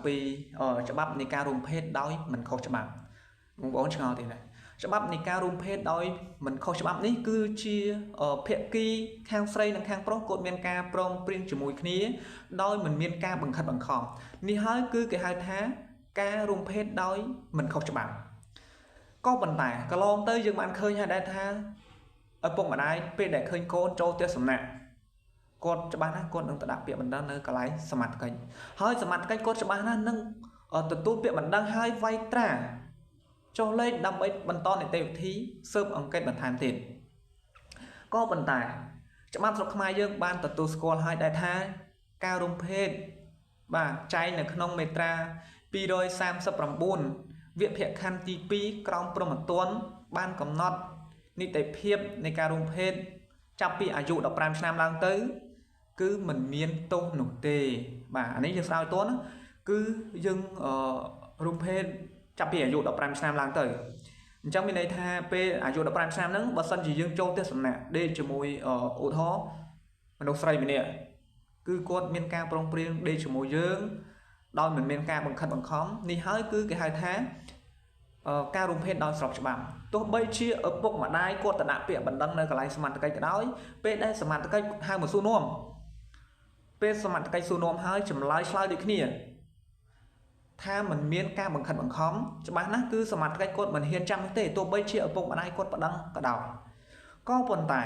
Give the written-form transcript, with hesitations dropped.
ពីច្បាប់នៃការរួមភេទដោយមិនខុសច្បាប់បងប្អូនឆ្ងល់ទេណាច្បាប់នៃការរួមភេទដោយមិនខុសច្បាប់នេះគឺជាភាគីខាងស្រីនិងខាងប្រុសគាត់មានការព្រមព្រៀងជាមួយគ្នាដោយមិនមានការបង្ខិតបង្ខំនេះហើយគឺគេហៅថាការរួមភេទដោយមិនខុសច្បាប់ក៏ប៉ុន្តែកន្លងទៅយើងបានឃើញហើយដែរថាឪពុកម្ដាយពេលដែលឃើញកូនចូលផ្ទះសំណាក់គាត់ច្បាស់ណាស់គាត់នឹងទៅដាក់ពាក្យបណ្ដឹងនៅកន្លែងសមត្ថកិច្ចហើយសមត្ថកិច្ចគាត់ច្បាស់ណាស់នឹងទទួលពាក្យបណ្ដឹងហើយវាយត្រាចុះលេខដើម្បីបន្តនីតិវិធីស៊ើបអង្កេតបន្ថែមទៀតក៏ប៉ុន្តែច្បាប់ស្រុកខ្មែរយើងបានទទួលស្គាល់ហើយដែរថាការរួមភេទបាទចែងនៅក្នុងមាត្រា239វគ្គភក្ខន្ធទី2ក្រមព្រហ្មទណ្ឌបានកំណត់នីតិភាពនៃការរួមភេទចាប់ពីអាយុ15ឆ្នាំឡើងទៅគឺមិនមានទោសនោះទេបាទអានេះយើងស្រាវទាន់គឺយើងរួមភេទចាប់ពីអាយុ15ឆ្នាំឡើងទៅអញ្ចឹងមានន័យថាពេលអាយុ15ឆ្នាំហ្នឹងបើសិនជាយើងចូលផ្ទះសំណាក់ដេកជាមួយឧទាហរណ៍មនុស្សស្រីម្នាក់គឺគាត់មានការប្រុងប្រយ័ត្នដេកជាមួយយើងដោយមិនមានការបង្ខិតបង្ខំនេះហើយគឺគេហៅថាការរួមភេទដោយស្របច្បាប់ទោះបីជាឪពុកម្ដាយគាត់ទៅដាក់ពាក្យបណ្ដឹងនៅកន្លែងសមត្ថកិច្ចក៏ដោយពេលដែលសមត្ថកិច្ចហៅមកសួរនាំពេលសមត្ថកិច្ចសួរនាំហើយចម្លើយឆ្លើយដូចគ្នាថាមិនមានការបង្ខិតបង្ខំច្បាស់ណាស់គឺសមត្ថកិច្ចគាត់មិនហ៊ានចាំទេទោះបីជាឪពុកម្ដាយគាត់ប្តឹងក៏ដោយក៏ប៉ុន្តែ